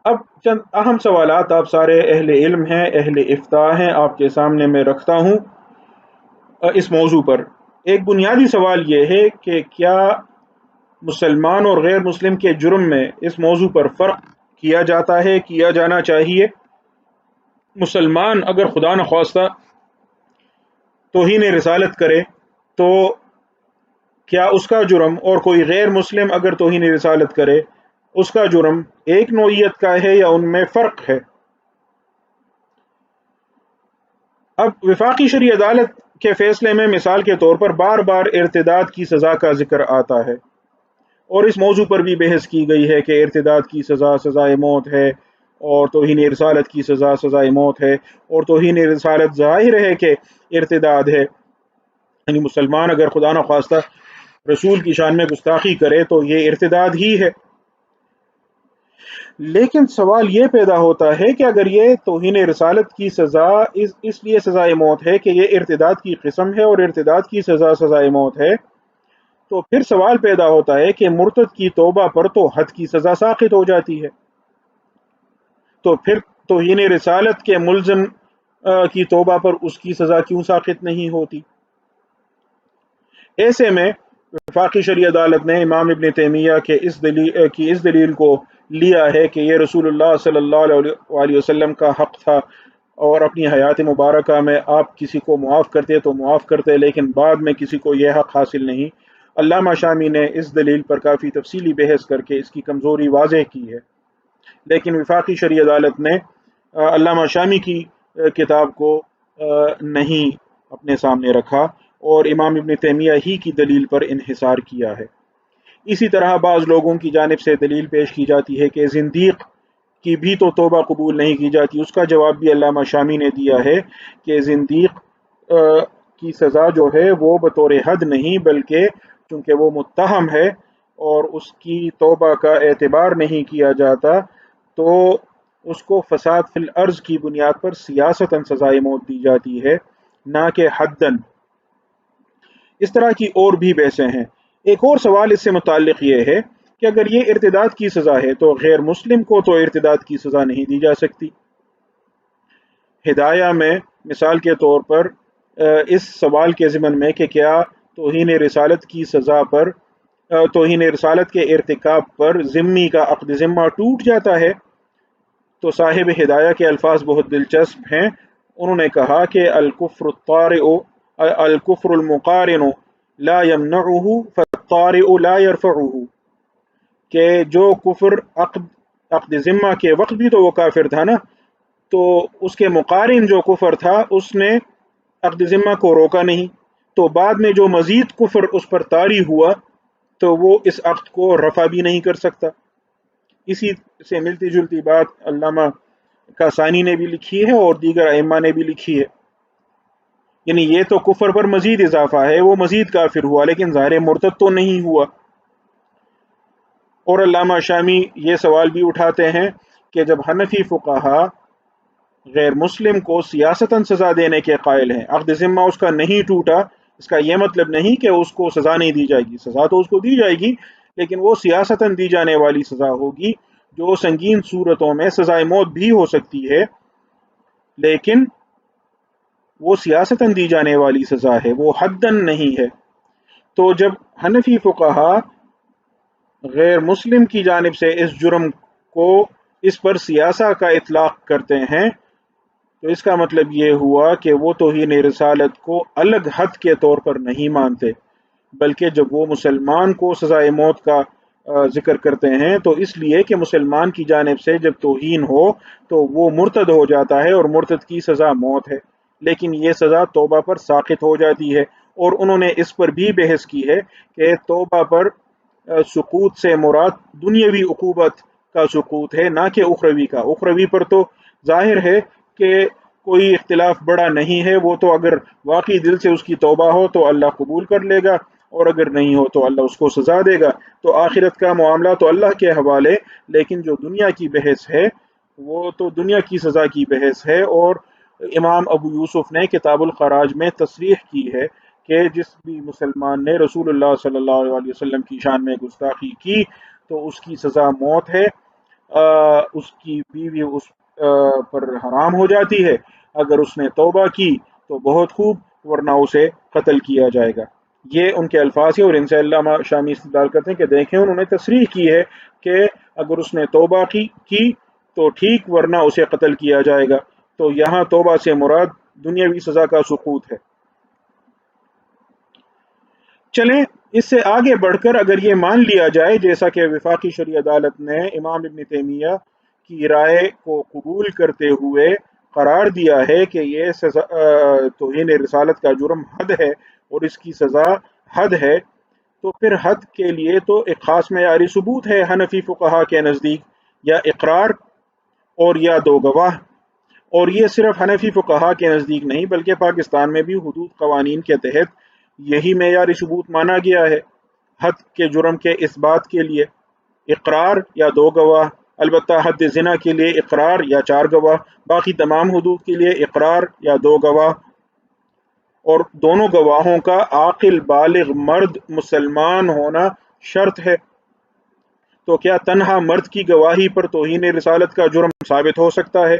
اب چند اہم سوالات آپ سارے اہل علم ہیں، اہل افتاء ہیں، آپ کے سامنے میں رکھتا ہوں اس موضوع پر۔ ایک بنیادی سوال یہ ہے کہ کیا مسلمان اور غیر مسلم کے جرم میں اس موضوع پر فرق کیا جاتا ہے، کیا جانا چاہیے؟ مسلمان اگر خدا نخواستہ توہین رسالت کرے تو کیا اس کا جرم، اور کوئی غیر مسلم اگر توہین رسالت کرے اس کا جرم ایک نوعیت کا ہے یا ان میں فرق ہے؟ اب وفاقی شرعی عدالت کے فیصلے میں مثال کے طور پر بار بار ارتداد کی سزا کا ذکر آتا ہے، اور اس موضوع پر بھی بحث کی گئی ہے کہ ارتداد کی سزا سزائے موت ہے، اور توہین رسالت کی سزا سزائے موت ہے، اور توہین رسالت ظاہر ہے کہ ارتداد ہے، یعنی مسلمان اگر خدا نخواستہ رسول کی شان میں گستاخی کرے تو یہ ارتداد ہی ہے۔ لیکن سوال یہ پیدا ہوتا ہے کہ اگر یہ توہین رسالت کی سزا اس لیے سزائے موت ہے کہ یہ ارتداد کی قسم ہے اور ارتداد کی سزا سزائے موت ہے، تو پھر سوال پیدا ہوتا ہے کہ مرتد کی توبہ پر تو حد کی سزا ساقط ہو جاتی ہے، تو پھر توہین رسالت کے ملزم کی توبہ پر اس کی سزا کیوں ساقط نہیں ہوتی؟ ایسے میں وفاقی شرعی عدالت نے امام ابن تیمیہ کے اس دلیل کو لیا ہے کہ یہ رسول اللہ صلی اللہ علیہ وسلم کا حق تھا، اور اپنی حیات مبارکہ میں آپ کسی کو معاف کرتے تو معاف کرتے، لیکن بعد میں کسی کو یہ حق حاصل نہیں۔ علامہ شامی نے اس دلیل پر کافی تفصیلی بحث کر کے اس کی کمزوری واضح کی ہے، لیکن وفاقی شرعی عدالت نے علامہ شامی کی کتاب کو نہیں اپنے سامنے رکھا اور امام ابن تیمیہ ہی کی دلیل پر انحصار کیا ہے۔ اسی طرح بعض لوگوں کی جانب سے دلیل پیش کی جاتی ہے کہ زندیق کی بھی تو توبہ قبول نہیں کی جاتی۔ اس کا جواب بھی علامہ شامی نے دیا ہے کہ زندیق کی سزا جو ہے وہ بطور حد نہیں، بلکہ چونکہ وہ متہم ہے اور اس کی توبہ کا اعتبار نہیں کیا جاتا، تو اس کو فساد فی الارض کی بنیاد پر سیاستاً سزائے موت دی جاتی ہے، نہ کہ حداً۔ اس طرح کی اور بھی بحثیں ہیں۔ ایک اور سوال اس سے متعلق یہ ہے کہ اگر یہ ارتداد کی سزا ہے تو غیر مسلم کو تو ارتداد کی سزا نہیں دی جا سکتی۔ ہدایہ میں مثال کے طور پر اس سوال کے ضمن میں کہ کیا توہین رسالت کی سزا پر توہین رسالت کے ارتکاب پر ذمی کا عقد ذمہ ٹوٹ جاتا ہے، تو صاحب ہدایہ کے الفاظ بہت دلچسپ ہیں۔ انہوں نے کہا کہ الکفر المقارن لا یمنعہ فالطارئ لا یرفعہ، کہ جو کفر عقد ذمہ کے وقت بھی تو وہ کافر تھا نا، تو اس کے مقارن جو کفر تھا اس نے عقد ذمہ کو روکا نہیں، تو بعد میں جو مزید کفر اس پر طاری ہوا تو وہ اس عقد کو رفع بھی نہیں کر سکتا۔ اسی سے ملتی جلتی بات علامہ کاسانی نے بھی لکھی ہے اور دیگر ائمہ نے بھی لکھی ہے، یعنی یہ تو کفر پر مزید اضافہ ہے، وہ مزید کافر ہوا لیکن ظاہر مرتد تو نہیں ہوا۔ اور علامہ شامی یہ سوال بھی اٹھاتے ہیں کہ جب حنفی فقہا غیر مسلم کو سیاستاً سزا دینے کے قائل ہیں، عقد ذمہ اس کا نہیں ٹوٹا، اس کا یہ مطلب نہیں کہ اس کو سزا نہیں دی جائے گی، سزا تو اس کو دی جائے گی، لیکن وہ سیاستاً دی جانے والی سزا ہوگی جو سنگین صورتوں میں سزائے موت بھی ہو سکتی ہے، لیکن وہ سیاستاً دی جانے والی سزا ہے، وہ حداً نہیں ہے۔ تو جب حنفی فقہا غیر مسلم کی جانب سے اس جرم کو اس پر سیاسہ کا اطلاق کرتے ہیں، تو اس کا مطلب یہ ہوا کہ وہ توہین رسالت کو الگ حد کے طور پر نہیں مانتے، بلکہ جب وہ مسلمان کو سزائے موت کا ذکر کرتے ہیں تو اس لیے کہ مسلمان کی جانب سے جب توہین ہو تو وہ مرتد ہو جاتا ہے اور مرتد کی سزا موت ہے، لیکن یہ سزا توبہ پر ساقط ہو جاتی ہے۔ اور انہوں نے اس پر بھی بحث کی ہے کہ توبہ پر سقوط سے مراد دنیاوی عقوبت کا سقوط ہے، نہ کہ اخروی کا۔ اخروی پر تو ظاہر ہے کہ کوئی اختلاف بڑا نہیں ہے، وہ تو اگر واقعی دل سے اس کی توبہ ہو تو اللہ قبول کر لے گا، اور اگر نہیں ہو تو اللہ اس کو سزا دے گا، تو آخرت کا معاملہ تو اللہ کے حوالے۔ لیکن جو دنیا کی بحث ہے وہ تو دنیا کی سزا کی بحث ہے، اور امام ابو یوسف نے کتاب الخراج میں تصریح کی ہے کہ جس بھی مسلمان نے رسول اللہ صلی اللہ علیہ وسلم کی شان میں گستاخی کی تو اس کی سزا موت ہے، اس کی بیوی اس پر حرام ہو جاتی ہے، اگر اس نے توبہ کی تو بہت خوب، ورنہ اسے قتل کیا جائے گا۔ یہ ان کے الفاظ ہیں، اور ان سے علامہ شامی استدلال کرتے ہیں کہ دیکھیں انہوں نے تصریح کی ہے کہ اگر اس نے توبہ کی تو ٹھیک، ورنہ اسے قتل کیا جائے گا۔ تو یہاں توبہ سے مراد دنیاوی سزا کا سقوط ہے۔ چلیں اس سے آگے بڑھ کر اگر یہ مان لیا جائے، جیسا کہ وفاقی شرعی عدالت نے امام ابن تیمیہ کی رائے کو قبول کرتے ہوئے قرار دیا ہے کہ یہ سزا توہین رسالت کا جرم حد ہے اور اس کی سزا حد ہے، تو پھر حد کے لیے تو ایک خاص معیاری ثبوت ہے حنفی فقہا کے نزدیک، یا اقرار اور یا دو گواہ۔ اور یہ صرف حنفی فقہا کے نزدیک نہیں بلکہ پاکستان میں بھی حدود قوانین کے تحت یہی معیاری ثبوت مانا گیا ہے حد کے جرم کے اس بات کے لیے، اقرار یا دو گواہ۔ البتہ حد زنا کے لیے اقرار یا 4 گواہ، باقی تمام حدود کے لیے اقرار یا 2 گواہ، اور دونوں گواہوں کا عاقل بالغ مرد مسلمان ہونا شرط ہے۔ تو کیا تنہا مرد کی گواہی پر توہین رسالت کا جرم ثابت ہو سکتا ہے،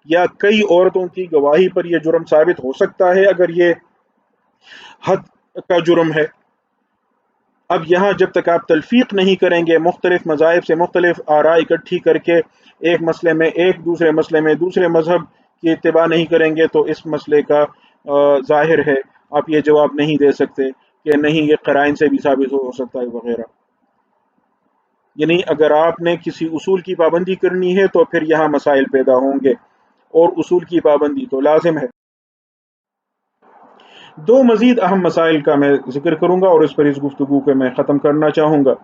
یا کئی عورتوں کی گواہی پر یہ جرم ثابت ہو سکتا ہے اگر یہ حد کا جرم ہے؟ اب یہاں جب تک آپ تلفیق نہیں کریں گے، مختلف مذاہب سے مختلف آراء اکٹھی کر کے ایک مسئلے میں ایک، دوسرے مسئلے میں دوسرے مذہب کی اتباع نہیں کریں گے، تو اس مسئلے کا ظاہر ہے آپ یہ جواب نہیں دے سکتے کہ نہیں یہ قرائن سے بھی ثابت ہو سکتا ہے وغیرہ۔ یعنی اگر آپ نے کسی اصول کی پابندی کرنی ہے تو پھر یہاں مسائل پیدا ہوں گے، اور اصول کی پابندی تو لازم ہے۔ دو مزید اہم مسائل کا میں ذکر کروں گا اور اس پر اس گفتگو کو میں ختم کرنا چاہوں گا۔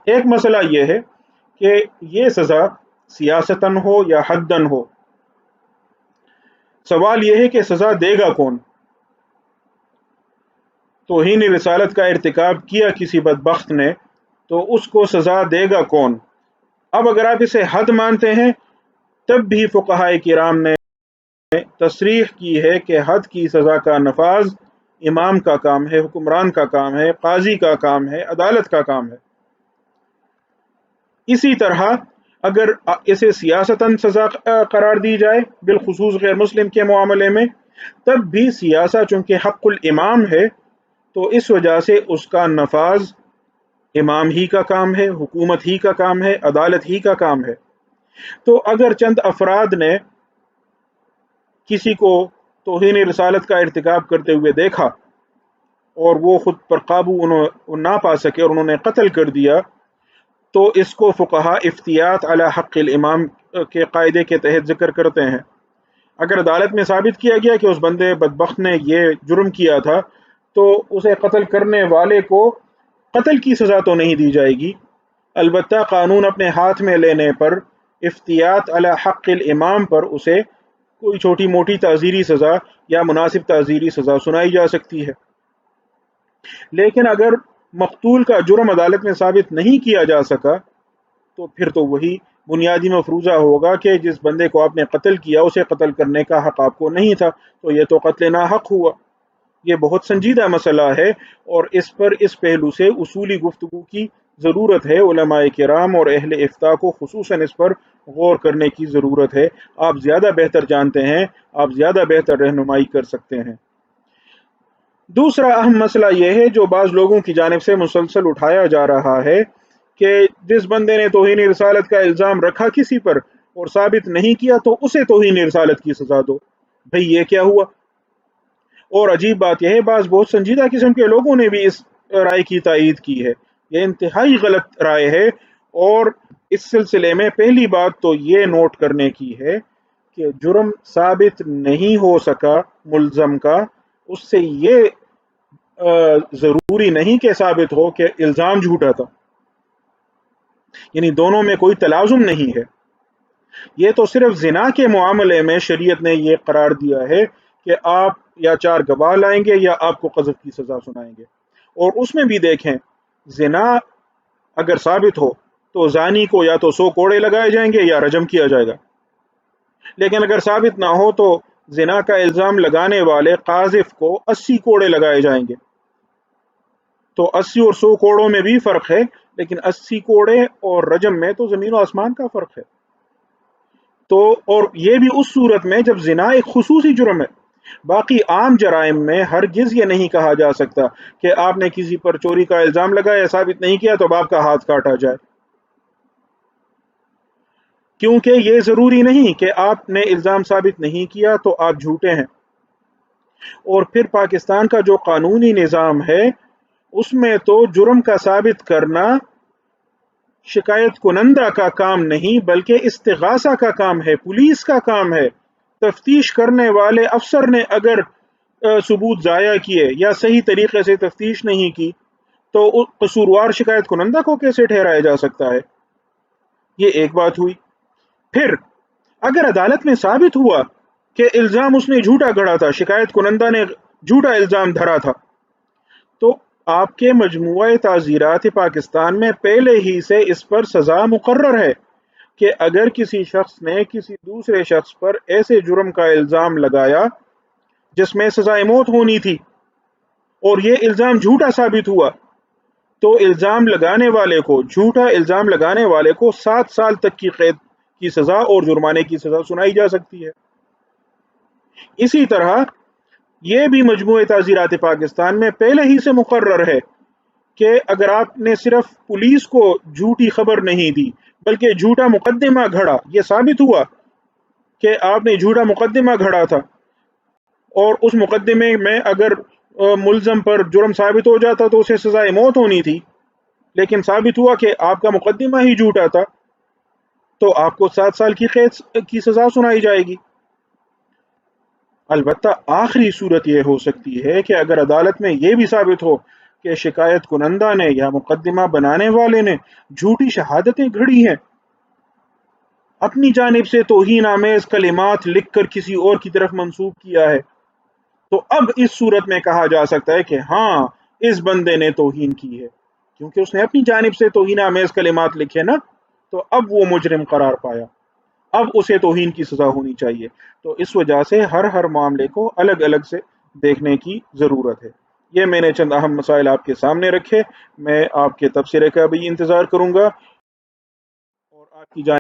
ایک مسئلہ یہ ہے کہ یہ سزا سیاستاً ہو یا حداً ہو، سوال یہ ہے کہ سزا دے گا کون؟ توہین رسالت کا ارتکاب کیا کسی بدبخت نے تو اس کو سزا دے گا کون؟ اب اگر آپ اسے حد مانتے ہیں، تب بھی فقہائے کرام نے تصریح کی ہے کہ حد کی سزا کا نفاذ امام کا کام ہے، حکمران کا کام ہے، قاضی کا کام ہے، عدالت کا کام ہے۔ اسی طرح اگر اسے سیاستاً سزا قرار دی جائے، بالخصوص غیر مسلم کے معاملے میں، تب بھی سیاست چونکہ حق الامام ہے تو اس وجہ سے اس کا نفاذ امام ہی کا کام ہے، حکومت ہی کا کام ہے، عدالت ہی کا کام ہے۔ تو اگر چند افراد نے کسی کو توہین رسالت کا ارتکاب کرتے ہوئے دیکھا اور وہ خود پر قابو نہ پا سکے اور انہوں نے قتل کر دیا، تو اس کو فقہا افتیات علی حق الامام کے قاعدے کے تحت ذکر کرتے ہیں۔ اگر عدالت میں ثابت کیا گیا کہ اس بندے بدبخت نے یہ جرم کیا تھا، تو اسے قتل کرنے والے کو قتل کی سزا تو نہیں دی جائے گی، البتہ قانون اپنے ہاتھ میں لینے پر افتیات علی حق الامام پر اسے کوئی چھوٹی موٹی تعزیری سزا یا مناسب تعزیری سزا سنائی جا سکتی ہے۔ لیکن اگر مقتول کا جرم عدالت میں ثابت نہیں کیا جا سکا، تو پھر تو وہی بنیادی مفروضہ ہوگا کہ جس بندے کو آپ نے قتل کیا اسے قتل کرنے کا حق آپ کو نہیں تھا، تو یہ تو قتل ناحق ہوا۔ یہ بہت سنجیدہ مسئلہ ہے اور اس پر اس پہلو سے اصولی گفتگو کی ضرورت ہے۔ علماء کرام اور اہل افتاء کو خصوصاً اس پر غور کرنے کی ضرورت ہے۔ آپ زیادہ بہتر جانتے ہیں، آپ زیادہ بہتر رہنمائی کر سکتے ہیں۔ دوسرا اہم مسئلہ یہ ہے جو بعض لوگوں کی جانب سے مسلسل اٹھایا جا رہا ہے کہ جس بندے نے توہین رسالت کا الزام رکھا کسی پر اور ثابت نہیں کیا تو اسے توہین رسالت کی سزا دو۔ بھئی یہ کیا ہوا؟ اور عجیب بات یہ ہے بعض بہت سنجیدہ قسم کے لوگوں نے بھی اس رائے کی تائید کی ہے۔ یہ انتہائی غلط رائے ہے، اور اس سلسلے میں پہلی بات تو یہ نوٹ کرنے کی ہے کہ جرم ثابت نہیں ہو سکا ملزم کا، اس سے یہ ضروری نہیں کہ ثابت ہو کہ الزام جھوٹا تھا، یعنی دونوں میں کوئی تلازم نہیں ہے۔ یہ تو صرف زنا کے معاملے میں شریعت نے یہ قرار دیا ہے کہ آپ یا 4 گواہ لائیں گے یا آپ کو قذف کی سزا سنائیں گے، اور اس میں بھی دیکھیں زنا اگر ثابت ہو تو زانی کو یا تو 100 کوڑے لگائے جائیں گے یا رجم کیا جائے گا، لیکن اگر ثابت نہ ہو تو زنا کا الزام لگانے والے قاذف کو 80 کوڑے لگائے جائیں گے۔ تو 80 اور 100 کوڑوں میں بھی فرق ہے، لیکن 80 کوڑے اور رجم میں تو زمین و آسمان کا فرق ہے. تو اور یہ بھی اس صورت میں جب زنا ایک خصوصی جرم ہے. باقی عام جرائم میں ہرگز یہ نہیں کہا جا سکتا کہ آپ نے کسی پر چوری کا الزام لگایا، ثابت نہیں کیا تو اب آپ کا ہاتھ کاٹا جائے، کیونکہ یہ ضروری نہیں کہ آپ نے الزام ثابت نہیں کیا تو آپ جھوٹے ہیں. اور پھر پاکستان کا جو قانونی نظام ہے اس میں تو جرم کا ثابت کرنا شکایت کنندہ کا کام نہیں بلکہ استغاثہ کا کام ہے، پولیس کا کام ہے. تفتیش کرنے والے افسر نے اگر ثبوت ضائع کیے یا صحیح طریقے سے تفتیش نہیں کی تو قصوروار شکایت کنندہ کو کیسے ٹھہرایا جا سکتا ہے؟ یہ ایک بات ہوئی. پھر اگر عدالت میں ثابت ہوا کہ الزام اس نے جھوٹا گھڑا تھا، شکایت کنندہ نے جھوٹا الزام دھرا تھا، تو آپ کے مجموعہ تعزیرات پاکستان میں پہلے ہی سے اس پر سزا مقرر ہے کہ اگر کسی شخص نے کسی دوسرے شخص پر ایسے جرم کا الزام لگایا جس میں سزائے موت ہونی تھی اور یہ الزام جھوٹا ثابت ہوا تو الزام لگانے والے کو، جھوٹا الزام لگانے والے کو 7 سال تک کی قید کی سزا اور جرمانے کی سزا سنائی جا سکتی ہے. اسی طرح یہ بھی مجموعہ تعزیرات پاکستان میں پہلے ہی سے مقرر ہے کہ اگر آپ نے صرف پولیس کو جھوٹی خبر نہیں دی بلکہ جھوٹا مقدمہ گھڑا، یہ ثابت ہوا کہ آپ نے جھوٹا مقدمہ گھڑا تھا اور اس مقدمے میں اگر ملزم پر جرم ثابت ہو جاتا تو اسے سزائے موت ہونی تھی، لیکن ثابت ہوا کہ آپ کا مقدمہ ہی جھوٹا تھا تو آپ کو 7 سال کی قید کی سزا سنائی جائے گی. البتہ آخری صورت یہ ہو سکتی ہے کہ اگر عدالت میں یہ بھی ثابت ہو کہ شکایت کنندہ نے یا مقدمہ بنانے والے نے جھوٹی شہادتیں گھڑی ہیں، اپنی جانب سے توہین آمیز کلمات لکھ کر کسی اور کی طرف منسوب کیا ہے، تو اب اس صورت میں کہا جا سکتا ہے کہ ہاں اس بندے نے توہین کی ہے کیونکہ اس نے اپنی جانب سے توہین آمیز کلمات لکھے نا، تو اب وہ مجرم قرار پایا، اب اسے توہین کی سزا ہونی چاہیے. تو اس وجہ سے ہر معاملے کو الگ الگ سے دیکھنے کی ضرورت ہے. یہ میں نے چند اہم مسائل آپ کے سامنے رکھے. میں آپ کے تبصرے کا بھی انتظار کروں گا اور آپ کی جانب